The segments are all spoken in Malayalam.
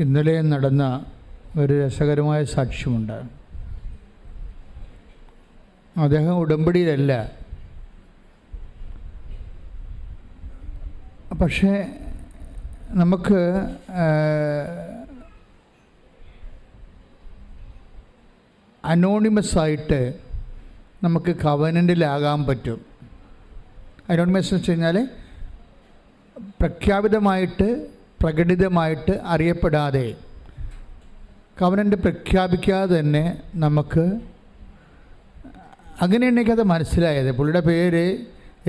ഇന്നലെ നടന്ന ഒരു രസകരമായ സാക്ഷ്യമുണ്ട്. അദ്ദേഹം ഉടമ്പടിയിലല്ല, പക്ഷേ നമുക്ക് അനോണിമസായിട്ട് നമുക്ക് കവനൻ്റിലാകാൻ പറ്റും. അനോണിമസ് എന്ന് വെച്ച് കഴിഞ്ഞാൽ പ്രഖ്യാപിതമായിട്ട് പ്രകടിതമായിട്ട് അറിയപ്പെടാതെ കവനൻ്റ് പ്രഖ്യാപിക്കാതെ തന്നെ നമുക്ക് അങ്ങനെയാണ് എനിക്കത് മനസ്സിലായത്. പുള്ളിയുടെ പേര്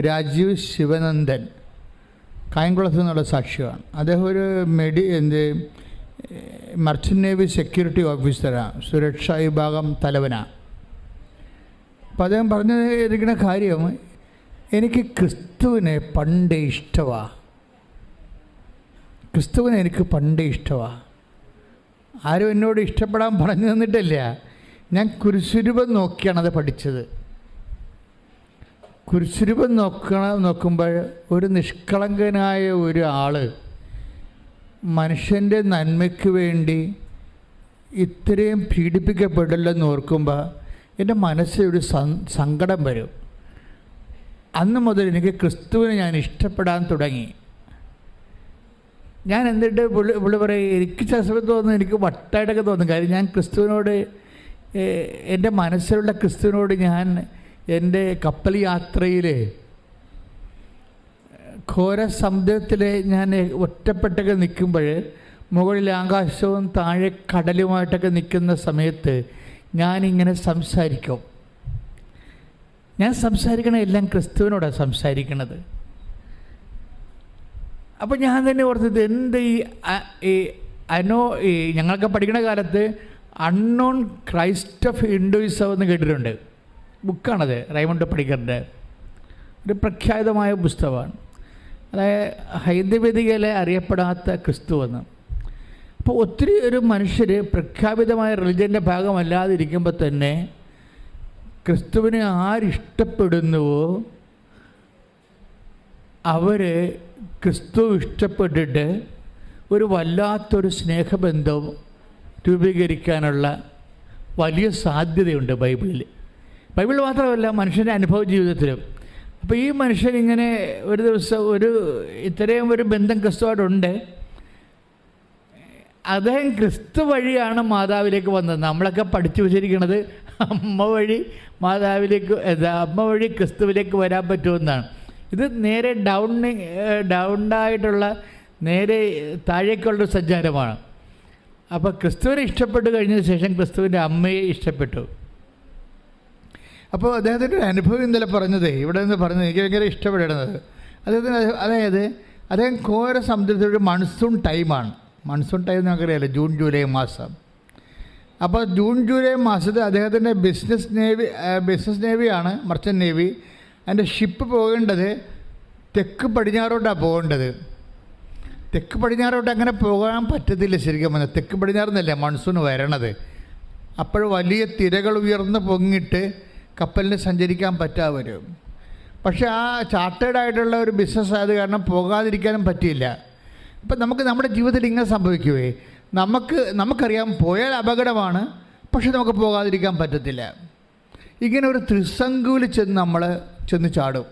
രാജീവ് ശിവനന്ദൻ, കായംകുളത്ത് നിന്നുള്ള സാക്ഷിയാണ്. അദ്ദേഹം ഒരു മർച്ചൻ്റ് നേവി സെക്യൂരിറ്റി ഓഫീസറാണ്, സുരക്ഷാ വിഭാഗം തലവനാണ്. അപ്പോൾ അദ്ദേഹം പറഞ്ഞിരിക്കുന്ന കാര്യം, എനിക്ക് ക്രിസ്തുവിനെ പണ്ടേ ഇഷ്ടമാണ്, ക്രിസ്തുവിനെ എനിക്ക് പണ്ടേ ഇഷ്ടമാണ്. ആരും എന്നോട് ഇഷ്ടപ്പെടാൻ പറഞ്ഞു തന്നിട്ടില്ല. ഞാൻ കുരിശുരൂപം നോക്കിയാണ് അത് പഠിച്ചത്. കുരിശുരൂപം നോക്കുമ്പോൾ ഒരു നിഷ്കളങ്കനായ ഒരു ആൾ മനുഷ്യൻ്റെ നന്മയ്ക്ക് വേണ്ടി ഇത്രയും പീഡിപ്പിക്കപ്പെടില്ലെന്ന് ഓർക്കുമ്പോൾ എൻ്റെ മനസ്സിൽ ഒരു സങ്കടം വരും. അന്ന് മുതൽ എനിക്ക് ക്രിസ്തുവിനെ ഞാൻ ഇഷ്ടപ്പെടാൻ തുടങ്ങി. ഞാൻ എന്നിട്ട് പുള്ളി പറയും, എനിക്ക് ചസവം തോന്നുന്നു, എനിക്ക് വട്ടായിട്ടൊക്കെ തോന്നും. കാര്യം ഞാൻ ക്രിസ്തുവിനോട്, എൻ്റെ മനസ്സിലുള്ള ക്രിസ്തുവിനോട് ഞാൻ എൻ്റെ കപ്പൽ യാത്രയിൽ ഘോര സമുദ്രത്തിൽ ഞാൻ ഒറ്റപ്പെട്ടൊക്കെ നിൽക്കുമ്പോൾ, മുകളിൽ ആകാശവും താഴെ കടലുമായിട്ടൊക്കെ നിൽക്കുന്ന സമയത്ത് ഞാനിങ്ങനെ സംസാരിക്കും. ഞാൻ സംസാരിക്കണ എല്ലാം ക്രിസ്തുവിനോടാണ് സംസാരിക്കണത്. അപ്പോൾ ഞാൻ തന്നെ ഓർത്തത്, എന്ത് ഈ ഞങ്ങളൊക്കെ പഠിക്കുന്ന കാലത്ത് അൺനോൺ ക്രൈസ്റ്റ് ഓഫ് ഹിന്ദുയിസം എന്ന് കേട്ടിട്ടുണ്ട്. ബുക്കാണത്, റൈമണ്ട് പണിക്കറിൻ്റെ ഒരു പ്രഖ്യാതമായ പുസ്തകമാണ്. അതായത് ഹൈന്ദവേദികയിലെ അറിയപ്പെടാത്ത ക്രിസ്തു എന്ന്. അപ്പോൾ ഒത്തിരി ഒരു മനുഷ്യർ പ്രഖ്യാപിതമായ റിലിജൻ്റെ ഭാഗമല്ലാതിരിക്കുമ്പോൾ തന്നെ ക്രിസ്തുവിനെ ആരിഷ്ടപ്പെടുന്നുവോ അവർ ക്രിസ്തു ഇഷ്ടപ്പെട്ടിട്ട് ഒരു വല്ലാത്തൊരു സ്നേഹബന്ധം രൂപീകരിക്കാനുള്ള വലിയ സാധ്യതയുണ്ട് ബൈബിളിൽ മാത്രമല്ല മനുഷ്യൻ്റെ അനുഭവ ജീവിതത്തിലും. അപ്പോൾ ഈ മനുഷ്യൻ ഇങ്ങനെ ഒരു ദിവസം ഇത്രയും ഒരു ബന്ധം ക്രിസ്തുവായിട്ടുണ്ട്. അദ്ദേഹം ക്രിസ്തു വഴിയാണ് മാതാവിലേക്ക് വന്നത്. നമ്മളൊക്കെ പഠിച്ചു വെച്ചിരിക്കുന്നത് അമ്മ വഴി അമ്മ വഴി ക്രിസ്തുവിലേക്ക് വരാൻ പറ്റുമെന്നാണ്. ഇത് നേരെ ഡൗണായിട്ടുള്ള നേരെ താഴേക്കുള്ളൊരു സഞ്ചാരമാണ്. അപ്പോൾ ക്രിസ്തുവിനെ ഇഷ്ടപ്പെട്ട് കഴിഞ്ഞതിന് ശേഷം ക്രിസ്തുവിൻ്റെ അമ്മയെ ഇഷ്ടപ്പെട്ടു. അപ്പോൾ അദ്ദേഹത്തിൻ്റെ ഒരു അനുഭവം ഇന്നലെ പറഞ്ഞത്, ഇവിടെ നിന്ന് പറഞ്ഞത് എനിക്ക് ഭയങ്കര ഇഷ്ടപ്പെടുന്നത്, അതായത് അദ്ദേഹം ഘോര സമുദ്രത്തിലൊരു മൺസൂൺ ടൈമാണ്. മൺസൂൺ ടൈം നമുക്കറിയാമല്ലോ, ജൂൺ ജൂലൈ മാസം. അപ്പോൾ ജൂൺ ജൂലൈ മാസത്തിൽ അദ്ദേഹത്തിൻ്റെ ബിസിനസ് നേവിയാണ്, മർച്ചൻ്റ് നേവി. അതിൻ്റെ ഷിപ്പ് പോകേണ്ടത് തെക്ക് പടിഞ്ഞാറോട്ടാണ് പോകേണ്ടത്. തെക്ക് പടിഞ്ഞാറോട്ട് അങ്ങനെ പോകാൻ പറ്റത്തില്ല ശരിക്കും പറഞ്ഞാൽ. തെക്ക് പടിഞ്ഞാറെന്നല്ല മൺസൂൺ വരണത്. അപ്പോൾ വലിയ തിരകൾ ഉയർന്ന് പൊങ്ങിയിട്ട് കപ്പലിന് സഞ്ചരിക്കാൻ പറ്റാതെ വരും. പക്ഷേ ആ ചാർട്ടേഡായിട്ടുള്ള ഒരു ബിസിനസ് ആയത് കാരണം പോകാതിരിക്കാനും പറ്റിയില്ല. ഇപ്പം നമ്മുടെ ജീവിതത്തിൽ ഇങ്ങനെ സംഭവിക്കുവേ, നമുക്കറിയാം പോയാൽ അപകടമാണ്, പക്ഷെ നമുക്ക് പോകാതിരിക്കാൻ പറ്റത്തില്ല. ഇങ്ങനെ ഒരു ത്രിസംഗുവിൽ ചെന്ന് ചാടും.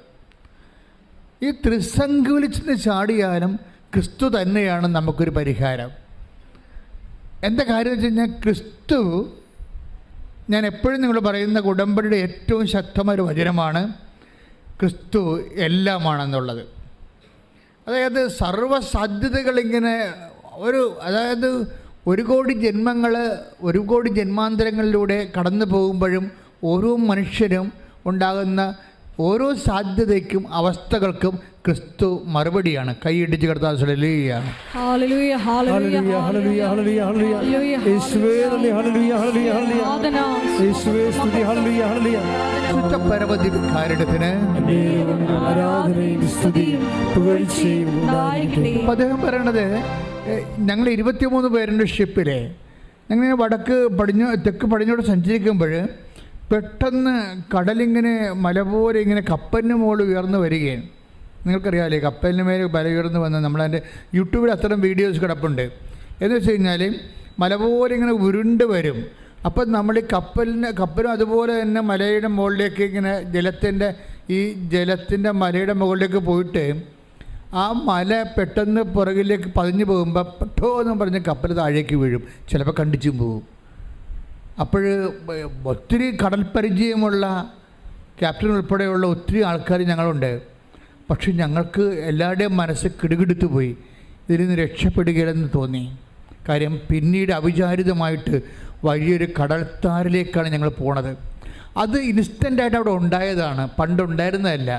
ഈ ത്രിസംഗുവിൽ ചെന്ന് ചാടിയാലും ക്രിസ്തു തന്നെയാണ് നമുക്കൊരു പരിഹാരം. എന്താ കാര്യം വെച്ച് കഴിഞ്ഞാൽ, ക്രിസ്തു, ഞാൻ എപ്പോഴും നിങ്ങൾ പറയുന്ന ഉടമ്പടിയുടെ ഏറ്റവും ശക്തമായ വചനമാണ് ക്രിസ്തു എല്ലാമാണെന്നുള്ളത്. അതായത് സർവ്വസാധ്യതകളിങ്ങനെ അതായത് ഒരു കോടി ജന്മാന്തരങ്ങളിലൂടെ കടന്നു പോകുമ്പോഴും ഓരോ മനുഷ്യരും ഉണ്ടാകുന്ന ഓരോ സാധ്യതയ്ക്കും അവസ്ഥകൾക്കും ക്രിസ്തു മറുപടിയാണ്. കൈയിടിച്ച് കർത്താവ് hallelujah hallelujah hallelujah hallelujah hallelujah യേശുവേ ഹല്ലേലൂയ ഹല്ലേലൂയ യേശുവേ സ്തുതി ഹല്ലേലൂയ ഹല്ലേലൂയ പരമതി കാരണത്തിന് ആരാധനയും സ്തുതിയും പുകഴ്ചയും ഉണ്ടായിരിക്കട്ടെ. അദ്ദേഹം പറയണത്, ഞങ്ങൾ 23 പേരുണ്ട് ഷിപ്പിലെ. ഞങ്ങൾ തെക്ക് പടിഞ്ഞോട്ട് സഞ്ചരിക്കുമ്പോൾ പെട്ടെന്ന് കടലിങ്ങനെ മല പോലെ ഇങ്ങനെ കപ്പലിന് മുകളിൽ ഉയർന്നു വരികയാണ്. നിങ്ങൾക്കറിയാമല്ലേ, കപ്പലിന് മേലെ ബല ഉയർന്നു വന്ന് നമ്മളതിൻ്റെ യൂട്യൂബിൽ അത്തരം വീഡിയോസ് കിടപ്പുണ്ട്. എന്ന് വെച്ച് കഴിഞ്ഞാൽ മല പോലെ ഇങ്ങനെ ഉരുണ്ട് വരും. അപ്പം നമ്മൾ ഈ കപ്പലും അതുപോലെ തന്നെ മലയുടെ മുകളിലേക്ക് ഇങ്ങനെ ജലത്തിൻ്റെ മലയുടെ മുകളിലേക്ക് പോയിട്ട് ആ മല പെട്ടെന്ന് പുറകിലേക്ക് പതിഞ്ഞു പോകുമ്പോൾ പെട്ടോ എന്ന് പറഞ്ഞ് കപ്പൽ താഴേക്ക് വീഴും, ചിലപ്പോൾ കണ്ടിച്ചും പോകും. അപ്പോൾ ഒത്തിരി കടൽ പരിചയമുള്ള ക്യാപ്റ്റൻ ഉൾപ്പെടെയുള്ള ഒത്തിരി ആൾക്കാർ ഞങ്ങളുണ്ട്. പക്ഷെ ഞങ്ങൾക്ക് എല്ലാവരുടെയും മനസ്സ് കിടുകിടുത്തു പോയി, ഇതിൽ നിന്ന് രക്ഷപ്പെടുകയില്ലെന്ന് തോന്നി. കാര്യം പിന്നീട് അവിചാരിതമായിട്ട് വലിയൊരു കടൽത്താരിലേക്കാണ് ഞങ്ങൾ പോണത്. അത് ഇൻസ്റ്റൻ്റായിട്ട് അവിടെ ഉണ്ടായതാണ്, പണ്ടുണ്ടായിരുന്നതല്ല.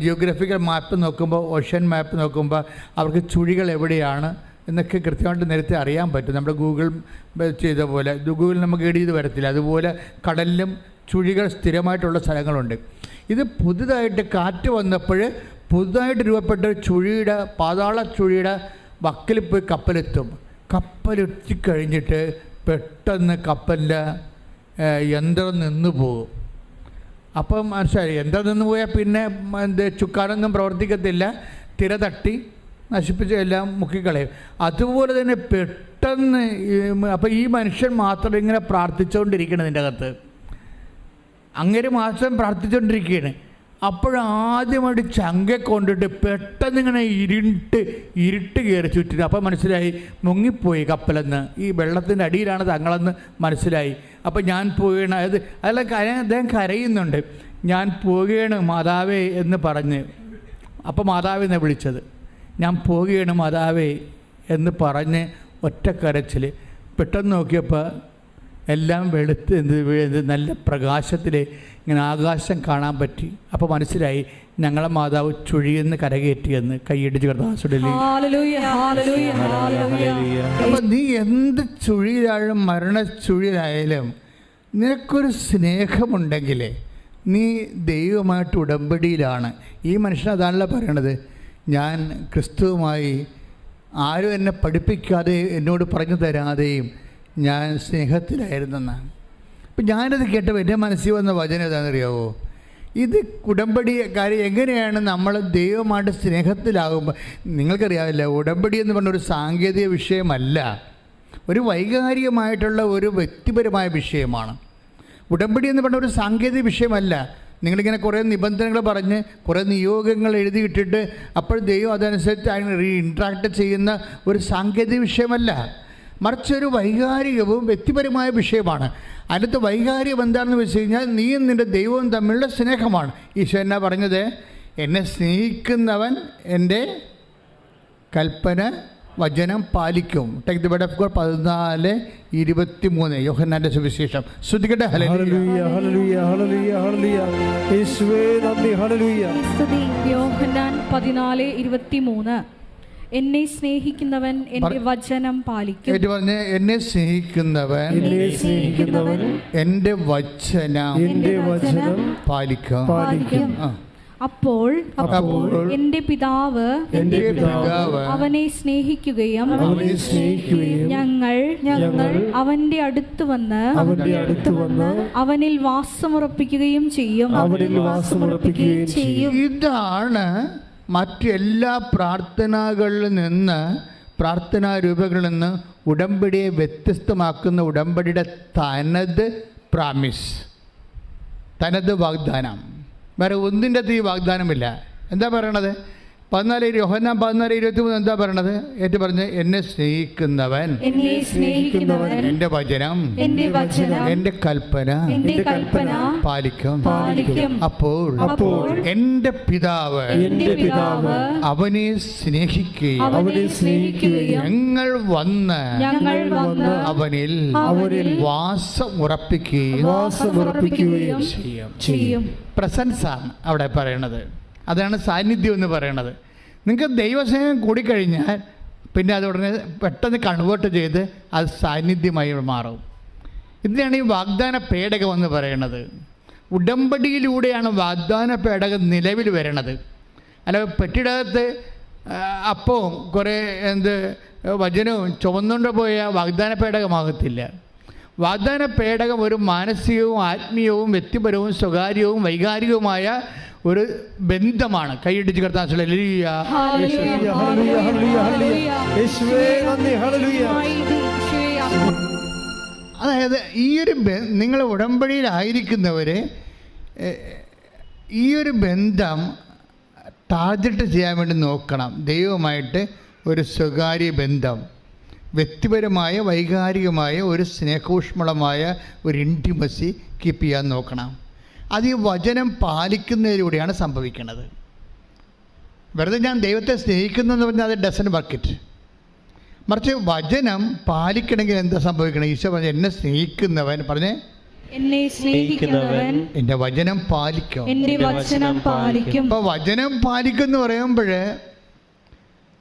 ജിയോഗ്രഫിക്കൽ മാപ്പ് നോക്കുമ്പോൾ, ഓഷ്യൻ മാപ്പ് നോക്കുമ്പോൾ അവർക്ക് ചുഴികൾ എവിടെയാണ് എന്നൊക്കെ കൃത്യമായിട്ട് നേരത്തെ അറിയാൻ പറ്റും. നമ്മുടെ ഗൂഗിൾ ചെയ്ത പോലെ ഗൂഗിൾ നമുക്ക് ഗൈഡ് ചെയ്ത് വരത്തില്ല. അതുപോലെ കടലിലും ചുഴികൾ സ്ഥിരമായിട്ടുള്ള സ്ഥലങ്ങളുണ്ട്. ഇത് പുതുതായിട്ട് കാറ്റ് വന്നപ്പോൾ പുതുതായിട്ട് രൂപപ്പെട്ട ചുഴിയുടെ പാതാള ചുഴിയുടെ വക്കിൽ പോയി കപ്പലെത്തും. കപ്പലെത്തിക്കഴിഞ്ഞിട്ട് പെട്ടെന്ന് കപ്പലിൻ്റെ യന്ത്രം നിന്ന് പോകും. അപ്പം മനസ്സിലായി, യന്ത്രം നിന്ന് പോയാൽ പിന്നെ ചുക്കാനൊന്നും പ്രവർത്തിക്കത്തില്ല, തിര തട്ടി നശിപ്പിച്ച് എല്ലാം മുക്കിക്കളയും. അതുപോലെ തന്നെ പെട്ടെന്ന് അപ്പം ഈ മനുഷ്യൻ മാത്രം ഇങ്ങനെ പ്രാർത്ഥിച്ചുകൊണ്ടിരിക്കണം ഇതിൻ്റെ അകത്ത്, അങ്ങനെ മാത്രം പ്രാർത്ഥിച്ചുകൊണ്ടിരിക്കുകയാണ്. അപ്പോഴാദ്യമായിട്ട് ചങ്ക കൊണ്ടിട്ട് പെട്ടെന്ന് ഇങ്ങനെ ഇരുട്ട് കയറി ചുറ്റിന്. അപ്പം മനസ്സിലായി മുങ്ങിപ്പോയി കപ്പലെന്ന്, ഈ വെള്ളത്തിൻ്റെ അടിയിലാണ് തങ്ങളെന്ന് മനസ്സിലായി. അപ്പം ഞാൻ പോവുകയാണ്, അദ്ദേഹം കരയുന്നുണ്ട്, ഞാൻ പോവുകയാണ് മാതാവേ എന്ന് പറഞ്ഞ്. അപ്പം മാതാവിനെ വിളിച്ചത്, ഞാൻ പോവുകയാണ് മാതാവേ എന്ന് പറഞ്ഞ് ഒറ്റക്കരച്ചിൽ. പെട്ടെന്ന് നോക്കിയപ്പോൾ എല്ലാം വെളുത്ത് നല്ല പ്രകാശത്തിൽ ഇങ്ങനെ ആകാശം കാണാൻ പറ്റി. അപ്പോൾ മനസ്സിലായി ഞങ്ങളെ മാതാവ് ചുഴിയെന്ന് കരകയറ്റിയെന്ന്. കൈയടിച്ച് കർത്താസുടലി. അപ്പം നീ എന്ത് ചുഴിയിലായാലും മരണച്ചുഴിയിലായാലും നിനക്കൊരു സ്നേഹമുണ്ടെങ്കിൽ നീ ദൈവമായിട്ട് ഉടമ്പടിയിലാണ്. ഈ മനുഷ്യൻ അതാണല്ലോ പറയണത്, ഞാൻ ക്രിസ്തുവുമായി ആരും എന്നെ പഠിപ്പിക്കാതെ എന്നോട് പറഞ്ഞു തരാതെയും ഞാൻ സ്നേഹത്തിലായിരുന്നെന്നാണ്. അപ്പം ഞാനത് കേട്ടപ്പോൾ എൻ്റെ മനസ്സിൽ വന്ന വചനം ഏതാണെന്നറിയാവോ? ഇത് ഉടമ്പടി കാര്യം എങ്ങനെയാണ് നമ്മൾ ദൈവമായിട്ട് സ്നേഹത്തിലാകുമ്പോൾ. നിങ്ങൾക്കറിയാവില്ല, ഉടമ്പടി എന്ന് പറഞ്ഞൊരു സാങ്കേതിക വിഷയമല്ല, ഒരു വൈകാരികമായിട്ടുള്ള ഒരു വ്യക്തിപരമായ വിഷയമാണ്. ഉടമ്പടി എന്ന് പറഞ്ഞ ഒരു സാങ്കേതിക വിഷയമല്ല. നിങ്ങളിങ്ങനെ കുറേ നിബന്ധനകൾ പറഞ്ഞ് കുറേ നിയോഗങ്ങൾ എഴുതിയിട്ടിട്ട് അപ്പോൾ ദൈവം അതനുസരിച്ച് ഇൻട്രാക്ട് ചെയ്യുന്ന ഒരു സാങ്കേതിക വിഷയമല്ല, മറിച്ചൊരു വൈകാരികവും വ്യക്തിപരമായ വിഷയമാണ്. അതിനകത്ത് വൈകാരികം എന്താണെന്ന് വെച്ച് കഴിഞ്ഞാൽ നീയും നിൻ്റെ ദൈവവും തമ്മിലുള്ള സ്നേഹമാണ്. ഈശോ എന്നാ പറഞ്ഞത്? എന്നെ സ്നേഹിക്കുന്നവൻ എൻ്റെ കൽപ്പന വചനം പാലിക്കും. Take the word of God 14:23 യോഹന്നാന്റെ സുവിശേഷം. ശ്രദ്ധിക്കട്ടെ. ഹല്ലേലൂയ ഹല്ലേലൂയ ഹല്ലേലൂയ ഹല്ലേലൂയ യേശുവേ നന്ദി. ഹല്ലേലൂയ. സ്തുതി. യോഹന്നാൻ 14:23 എന്നെ സ്നേഹിക്കുന്നവൻ എൻ്റെ വചനം പാലിക്കും. ഏറ്റു പറഞ്ഞ്, എന്നെ സ്നേഹിക്കുന്നവൻ എൻ്റെ വചനം പാലിക്കും. അപ്പോൾ എൻ്റെ പിതാവ് അവനെ സ്നേഹിക്കുകയും ഞങ്ങൾ അവന്റെ അടുത്ത് വന്ന് അവനിൽ വാസമുറപ്പിക്കുകയും ചെയ്യും. ഇതാണ് മറ്റെല്ലാ പ്രാർത്ഥനാ രൂപങ്ങളിൽ നിന്ന് ഉടമ്പടിയെ വ്യത്യസ്തമാക്കുന്ന ഉടമ്പടിയുടെ തനത് വാഗ്ദാനം. വേറെ ഒന്നിൻ്റെ അകത്ത് ഈ വാഗ്ദാനമില്ല. എന്താ പറയണത്? യോഹന്നാൻ 14:23 എന്താ പറയണത്? ഏറ്റു പറഞ്ഞ്, എന്നെ സ്നേഹിക്കുന്നവൻ എൻ്റെ വചനം എൻ്റെ കൽപ്പന പാലിക്കും. അപ്പോൾ എൻ്റെ പിതാവ് അവനെ സ്നേഹിക്കുകയും ഞങ്ങൾ വന്ന് അവനിൽ വാസം ഉറപ്പിക്കുകയും ചെയ്യും. പ്രസൻസാണ് അവിടെ പറയണത്. അതാണ് സാന്നിധ്യം എന്ന് പറയണത്. നിങ്ങൾക്ക് ദൈവസ്നേഹം കൂടിക്കഴിഞ്ഞാൽ പിന്നെ അത് ഉടനെ പെട്ടെന്ന് കൺവേർട്ട് ചെയ്ത് അത് സാന്നിധ്യമായി മാറും. ഇതിനാണ് ഈ വാഗ്ദാന പേടകം എന്ന് പറയുന്നത്. ഉടമ്പടിയിലൂടെയാണ് വാഗ്ദാന പേടകം നിലവിൽ വരണത്. അല്ല പെട്ടിടകത്ത് അപ്പവും കുറേ വചനവും ചുമന്നുകൊണ്ട് പോയ വാഗ്ദാന പേടകമാകത്തില്ല. വാഗ്ദാന പേടകം ഒരു മാനസികവും ആത്മീയവും വ്യക്തിപരവും സ്വകാര്യവും വൈകാരികവുമായ ഒരു ബന്ധമാണ്. കൈയിടിച്ച് കർത്താൻ ഹല്ലേലൂയ. Hallelujah, hallelujah, hallelujah. യേശുവേ നന്ദി, ഹല്ലേലൂയ. അതായത് ഈ ഒരു നിങ്ങൾ ഉടമ്പടിയിലായിരിക്കുന്നവർ ഈ ഒരു ബന്ധം ടാർഗറ്റ് ചെയ്യാൻ വേണ്ടി നോക്കണം. ദൈവമായിട്ട് ഒരു സ്വകാര്യ ബന്ധം, വ്യക്തിപരമായ വൈകാരികമായ ഒരു സ്നേഹോഷ്മളമായ ഒരു ഇൻറ്റിമസി കീപ്പ് ചെയ്യാൻ നോക്കണം. അത് ഈ വചനം പാലിക്കുന്നതിലൂടെയാണ് സംഭവിക്കുന്നത്. വെറുതെ ഞാൻ ദൈവത്തെ സ്നേഹിക്കുന്നു എന്ന് പറഞ്ഞാൽ അത് ഡസൻ വർക്കിറ്റ്. മറിച്ച് വചനം പാലിക്കണമെങ്കിൽ എന്താ സംഭവിക്കണം? ഈശോ പറഞ്ഞു, എന്നെ സ്നേഹിക്കുന്നവൻ പറഞ്ഞേ എന്നെ സ്നേഹിക്കുന്നവൻ എൻ്റെ വചനം പാലിക്കും. എൻ്റെ വചനം പാലിക്കും. അപ്പോൾ വചനം പാലിക്കും എന്ന് പറയുമ്പോൾ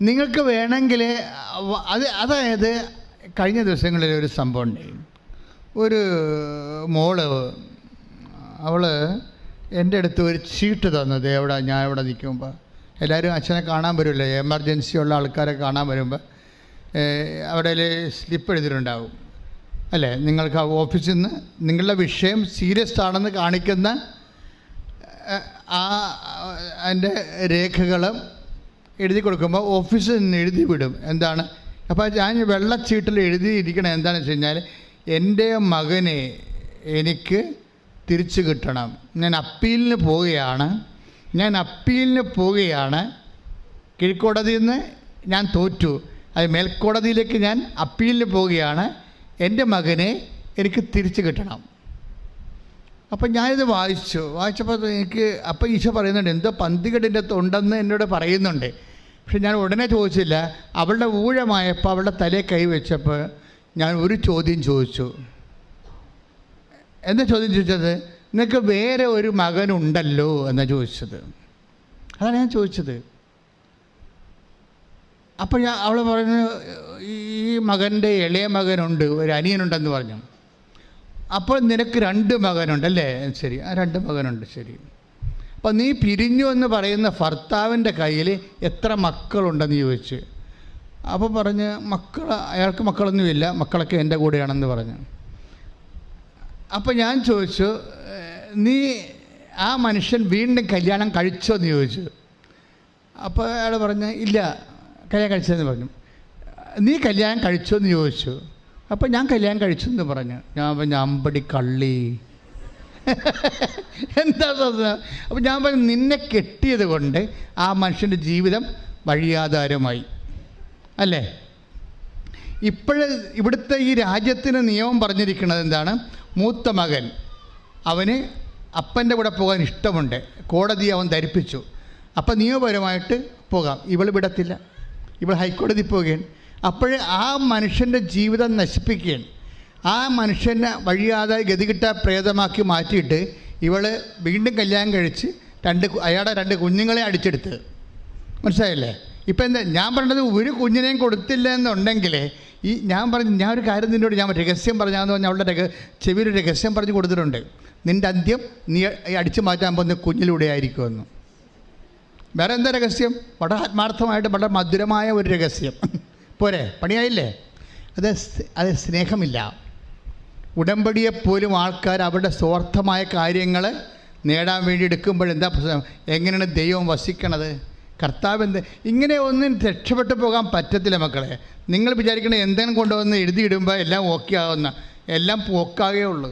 നിങ്ങൾക്ക് വേണമെങ്കിൽ അതായത് കഴിഞ്ഞ ദിവസങ്ങളിൽ ഒരു സംഭവം ഉണ്ടായി. ഒരു മോള് അവൾ എൻ്റെ അടുത്ത് ഒരു ചീട്ട് തന്നത്. ഞാൻ ഇവിടെ നിൽക്കുമ്പോൾ എല്ലാവരും അച്ഛനെ കാണാൻ വരുമല്ലോ, എമർജൻസി ഉള്ള ആൾക്കാരെ കാണാൻ വരുമ്പോൾ അവിടെ സ്ലിപ്പ് എഴുതിയിട്ടുണ്ടാവും അല്ലേ? നിങ്ങൾക്ക് ആ ഓഫീസിൽ നിന്ന് നിങ്ങളുടെ വിഷയം സീരിയസ് ആണെന്ന് കാണിക്കുന്ന അതിൻ്റെ രേഖകളും എഴുതി കൊടുക്കുമ്പോൾ ഓഫീസിൽ നിന്ന് എഴുതി വിടും. എന്താണ്? അപ്പോൾ ഞാൻ വെള്ളച്ചീട്ടിൽ എഴുതിയിരിക്കണം എന്താണെന്ന് വെച്ച് കഴിഞ്ഞാൽ, എൻ്റെ മകനെ എനിക്ക് തിരിച്ചു കിട്ടണം, ഞാൻ അപ്പീലിന് പോവുകയാണ്, കീഴ്ക്കോടതിയിൽ നിന്ന് ഞാൻ തോറ്റു, അത് മേൽക്കോടതിയിലേക്ക് ഞാൻ അപ്പീലിന് പോവുകയാണ്, എൻ്റെ മകനെ എനിക്ക് തിരിച്ചു കിട്ടണം. അപ്പം ഞാനിത് വായിച്ചപ്പോൾ അപ്പോൾ ഈശോ പറയുന്നുണ്ട്, എന്തോ പന്തികേടിൻ്റെ ഉണ്ടെന്ന് എന്നോട് പറയുന്നുണ്ട്. പക്ഷെ ഞാൻ ഉടനെ ചോദിച്ചില്ല. അവളുടെ ഊഴമായപ്പോൾ അവളുടെ തലയെ കൈവച്ചപ്പോൾ ഞാൻ ഒരു ചോദ്യം ചോദിച്ചു. എന്താ ചോദ്യം ചോദിച്ചത്? നിനക്ക് വേറെ ഒരു മകനുണ്ടല്ലോ എന്നാണ് ചോദിച്ചത്. അതാണ് ഞാൻ ചോദിച്ചത്. അപ്പോൾ അവൾ പറഞ്ഞു, ഈ മകൻ്റെ ഇളയ മകനുണ്ട്, ഒരു അനിയനുണ്ടെന്ന് പറഞ്ഞു. അപ്പോൾ നിനക്ക് 2 മകനുണ്ടല്ലേ? ശരി, ആ 2 മകനുണ്ട്. ശരി, അപ്പോൾ നീ പിരിഞ്ഞു എന്ന് പറയുന്ന ഭർത്താവിൻ്റെ കയ്യിൽ എത്ര മക്കളുണ്ടെന്ന് ചോദിച്ചു. അപ്പോൾ പറഞ്ഞ് അയാൾക്ക് മക്കളൊന്നുമില്ല, മക്കളൊക്കെ എൻ്റെ കൂടെയാണെന്ന് പറഞ്ഞു. അപ്പോൾ ഞാൻ ചോദിച്ചു, നീ ആ മനുഷ്യൻ വീണ്ടും കല്യാണം കഴിച്ചോ എന്ന് ചോദിച്ചു. അപ്പോൾ അയാൾ പറഞ്ഞു, ഇല്ല, കല്യാണം കഴിച്ചതെന്ന് പറഞ്ഞു. നീ കല്യാണം കഴിച്ചോ എന്ന് ചോദിച്ചു. അപ്പോൾ ഞാൻ കല്യാണം കഴിച്ചു എന്ന് പറഞ്ഞു. ഞാൻ അമ്പടി കള്ളി എന്താ? അപ്പോൾ ഞാൻ പറഞ്ഞു, നിന്നെ കെട്ടിയത് കൊണ്ട് ആ മനുഷ്യൻ്റെ ജീവിതം വഴിയാധാരമായി അല്ലേ? ഇവിടുത്തെ ഈ രാജ്യത്തിന് നിയമം പറഞ്ഞിരിക്കുന്നത് എന്താണ്? മൂത്ത മകൻ അവന് അപ്പൻ്റെ കൂടെ പോകാൻ ഇഷ്ടമുണ്ട്, കോടതി അവൻ ധരിപ്പിച്ചു, അപ്പം നിയമപരമായിട്ട് പോകാം. ഇവൾ വിടത്തില്ല, ഇവൾ ഹൈക്കോടതി പോവുകയാണ്. അപ്പോൾ ആ മനുഷ്യൻ്റെ ജീവിതം നശിപ്പിക്കുകയാണ്. ആ മനുഷ്യനെ വഴിയാതെ ഗതികിട്ട പ്രേതമാക്കി മാറ്റിയിട്ട് ഇവൾ വീണ്ടും കല്യാണം കഴിച്ച് അയാളുടെ 2 കുഞ്ഞുങ്ങളെ അടിച്ചെടുത്ത്. മനസ്സിലായില്ലേ? ഇപ്പം എന്താ ഞാൻ പറഞ്ഞത്? ഒരു കുഞ്ഞിനെയും കൊടുത്തില്ല എന്നുണ്ടെങ്കിൽ ഞാൻ ഒരു കാര്യം നിന്നോട് ഞാൻ രഹസ്യം പറഞ്ഞാന്ന് പറഞ്ഞാൽ അവളുടെ ചെവിയിൽ രഹസ്യം പറഞ്ഞു കൊടുത്തിട്ടുണ്ട്. നിൻ്റെ അന്ത്യം നീ അടിച്ചു മാറ്റാൻ പോകുന്ന കുഞ്ഞിലൂടെ ആയിരിക്കുമെന്ന്. വേറെ എന്താ രഹസ്യം? വളരെ ആത്മാർത്ഥമായിട്ട് വളരെ മധുരമായ ഒരു രഹസ്യം. പോരെ, പണിയായില്ലേ? അത് സ്നേഹമില്ല. ഉടമ്പടിയെപ്പോലും ആൾക്കാർ അവരുടെ സ്വാർത്ഥമായ കാര്യങ്ങൾ നേടാൻ വേണ്ടി എടുക്കുമ്പോഴെന്താ പ്രശ്നം? എങ്ങനെയാണ് ദൈവം വസിക്കണത്? കർത്താവ് എന്ത്? ഇങ്ങനെ ഒന്നും രക്ഷപ്പെട്ടു പോകാൻ പറ്റത്തില്ല മക്കളെ. നിങ്ങൾ വിചാരിക്കണേ എന്തെങ്കിലും കൊണ്ടുവന്ന് എഴുതിയിടുമ്പോൾ എല്ലാം ഓക്കെ ആവുന്ന, എല്ലാം പോക്കാകേ ഉള്ളൂ.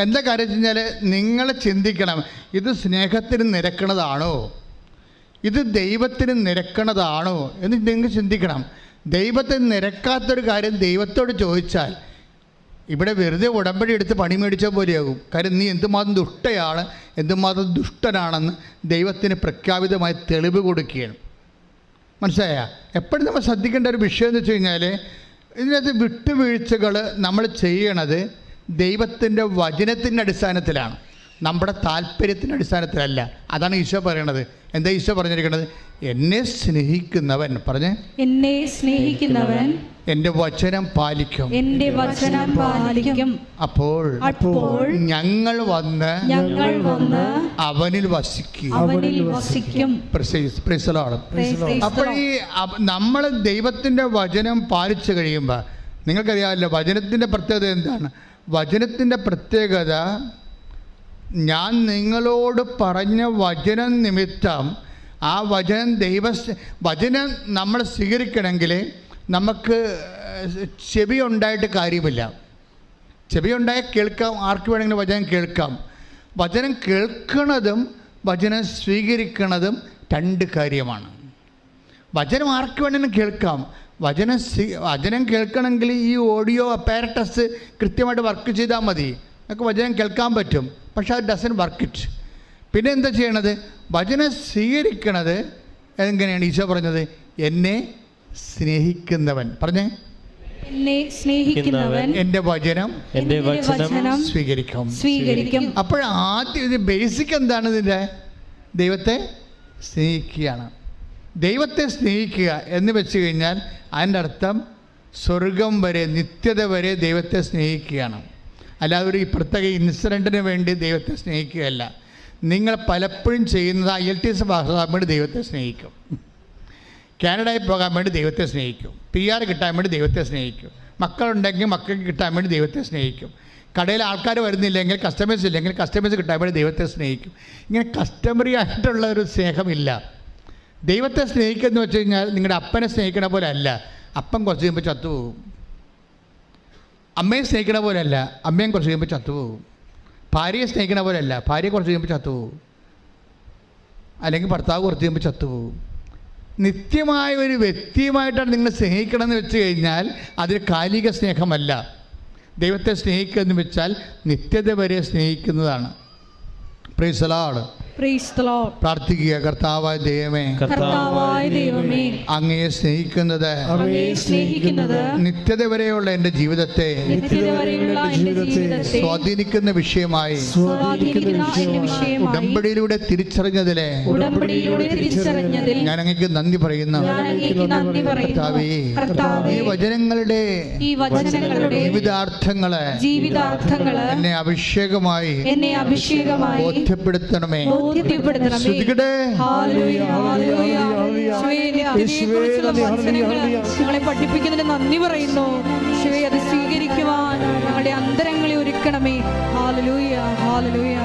എന്താ കാര്യം വെച്ച് കഴിഞ്ഞാൽ, നിങ്ങൾ ചിന്തിക്കണം, ഇത് സ്നേഹത്തിന് നിരക്കണതാണോ, ഇത് ദൈവത്തിന് നിരക്കണതാണോ എന്ന് നിങ്ങൾ ചിന്തിക്കണം. ദൈവത്തിന് നിരക്കാത്തൊരു കാര്യം ദൈവത്തോട് ചോദിച്ചാൽ ഇവിടെ വെറുതെ ഉടമ്പടി എടുത്ത് പണി മേടിച്ച പോലെയാകും. കാര്യം നീ എന്തുമാത്രം ദുഷ്ടയാണ്, എന്തുമാത്രം ദുഷ്ടനാണെന്ന് ദൈവത്തിന് പ്രഖ്യാപിതമായി തെളിവ് കൊടുക്കുകയാണ്. മനസ്സിലായ? എപ്പോഴും നമ്മൾ ശ്രദ്ധിക്കേണ്ട ഒരു വിഷയം എന്ന് വെച്ച് കഴിഞ്ഞാൽ, ഇതിനകത്ത് വിട്ടുവീഴ്ചകൾ നമ്മൾ ചെയ്യണത് ദൈവത്തിൻ്റെ വചനത്തിൻ്റെ അടിസ്ഥാനത്തിലാണ്, നമ്മുടെ താല്പര്യത്തിൻ്റെ അടിസ്ഥാനത്തിലല്ല. അതാണ് ഈശോ പറയണത്. എന്താ ഈശോ പറഞ്ഞിരിക്കുന്നത്? എന്നെ സ്നേഹിക്കുന്നവൻ എന്നെ സ്നേഹിക്കുന്നവൻ എൻ്റെ വചനം പാലിക്കും, എൻ്റെ വചനം പാലിക്കും. അപ്പോൾ ഞങ്ങൾ വന്ന് അവനിൽ വസിക്കും. അപ്പോൾ ഈ നമ്മൾ ദൈവത്തിൻ്റെ വചനം പാലിച്ചു കഴിയുമ്പോൾ, നിങ്ങൾക്കറിയാമല്ലോ വചനത്തിൻ്റെ പ്രത്യേകത എന്താണ്? വചനത്തിൻ്റെ പ്രത്യേകത ഞാൻ നിങ്ങളോട് പറഞ്ഞ വചനം നിമിത്തം, ആ വചനം നമ്മൾ സ്വീകരിക്കണമെങ്കിൽ നമുക്ക് ചെവി ഉണ്ടായിട്ട് കാര്യമില്ല. ചെവി ഉണ്ടായാൽ കേൾക്കാം, ആർക്ക് വേണമെങ്കിലും വചനം കേൾക്കാം. വചനം കേൾക്കുന്നതും വചനം സ്വീകരിക്കുന്നതും രണ്ട് കാര്യമാണ്. വചനം ആർക്ക് വേണമെങ്കിലും കേൾക്കാം. വചനം കേൾക്കണമെങ്കിൽ ഈ ഓഡിയോ അപ്പാരറ്റസ് കൃത്യമായിട്ട് വർക്ക് ചെയ്താൽ മതി. നമുക്ക് വചനം കേൾക്കാൻ പറ്റും, പക്ഷേ അത് ഡസൻ വർക്ക് ഇറ്റ്. പിന്നെ എന്താ ചെയ്യണത്? വചനം സ്വീകരിക്കണത് എങ്ങനെയാണ്? ഈശോ പറഞ്ഞത്, എന്നെ സ്നേഹിക്കുന്നവൻ, പറഞ്ഞേ, എന്നെ സ്നേഹിക്കുന്നവൻ എൻ്റെ വചനം സ്വീകരിക്കും. അപ്പോഴാദ്യം ഇത് ബേസിക് എന്താണ്? ഇതിൻ്റെ ദൈവത്തെ സ്നേഹിക്കുകയാണ്. ദൈവത്തെ സ്നേഹിക്കുക എന്ന് വെച്ച് കഴിഞ്ഞാൽ അതിൻ്റെ അർത്ഥം സ്വർഗം വരെ, നിത്യത വരെ ദൈവത്തെ സ്നേഹിക്കുകയാണ്. അല്ലാതെ ഒരു പ്രത്യേക ഇൻസിഡൻറ്റിന് വേണ്ടി ദൈവത്തെ സ്നേഹിക്കുകയല്ല. നിങ്ങൾ പലപ്പോഴും ചെയ്യുന്നത് IELTS പാസ്സാകാൻ വേണ്ടി ദൈവത്തെ സ്നേഹിക്കും, കാനഡയിൽ പോകാൻ വേണ്ടി ദൈവത്തെ സ്നേഹിക്കും, PR കിട്ടാൻ വേണ്ടി ദൈവത്തെ സ്നേഹിക്കും, മക്കളുണ്ടെങ്കിൽ മക്കൾക്ക് കിട്ടാൻ വേണ്ടി ദൈവത്തെ സ്നേഹിക്കും, കടയിൽ ആൾക്കാർ വരുന്നില്ലെങ്കിൽ, കസ്റ്റമേഴ്സ് ഇല്ലെങ്കിൽ കസ്റ്റമേഴ്സ് കിട്ടാൻ വേണ്ടി ദൈവത്തെ സ്നേഹിക്കും. ഇങ്ങനെ കസ്റ്റമറി ആയിട്ടുള്ള ഒരു സ്നേഹമില്ല. ദൈവത്തെ സ്നേഹിക്കുക എന്ന് വെച്ച് കഴിഞ്ഞാൽ നിങ്ങളുടെ അപ്പനെ സ്നേഹിക്കണ പോലെ അല്ല. അപ്പൻ കുറച്ച് കഴിയുമ്പോൾ ചത്തുപോകും. അമ്മയെ സ്നേഹിക്കണ പോലെ അല്ല, അമ്മയും കുറച്ച് കഴിയുമ്പോൾ ചത്തുപോകും. ഭാര്യയെ സ്നേഹിക്കണ പോലെ അല്ല, ഭാര്യ കുറച്ച് കഴിയുമ്പോൾ ചത്തുപോകും. അല്ലെങ്കിൽ ഭർത്താവ് കുറച്ച് കഴിയുമ്പോൾ ചത്തുപോകും. നിത്യമായ ഒരു വ്യക്തിയുമായിട്ടാണ് നിങ്ങൾ സ്നേഹിക്കണമെന്ന് വെച്ച് കഴിഞ്ഞാൽ അതൊരു കാലിക സ്നേഹമല്ല. ദൈവത്തെ സ്നേഹിക്കുക എന്ന് വെച്ചാൽ നിത്യത വരെ സ്നേഹിക്കുന്നതാണ്. Praise the Lord. പ്രാർത്ഥിക്കുക. കർത്താവായ ദൈവമേ, അങ്ങയെ സ്നേഹിക്കുന്നത് നിത്യത വരെയുള്ള എൻ്റെ ജീവിതത്തെ സ്വാധീനിക്കുന്ന വിഷയമായി ഉടമ്പടിയിലൂടെ തിരിച്ചറിഞ്ഞതിലെ ഞാൻ അങ്ങേക്ക് നന്ദി പറയുന്നു. കർത്താവേ, ഈ വചനങ്ങളുടെ ജീവിതാർത്ഥങ്ങളെ എന്നെ അഭിഷേകമായി ബോധ്യപ്പെടുത്തണമേ. ഞങ്ങളെ പഠിപ്പിക്കുന്നതിന് നന്ദി പറയുന്നു. അത് സ്വീകരിക്കുവാൻ ഞങ്ങളുടെ അന്തരങ്ങളെ ഒരുക്കണമേ. Hallelujah, hallelujah.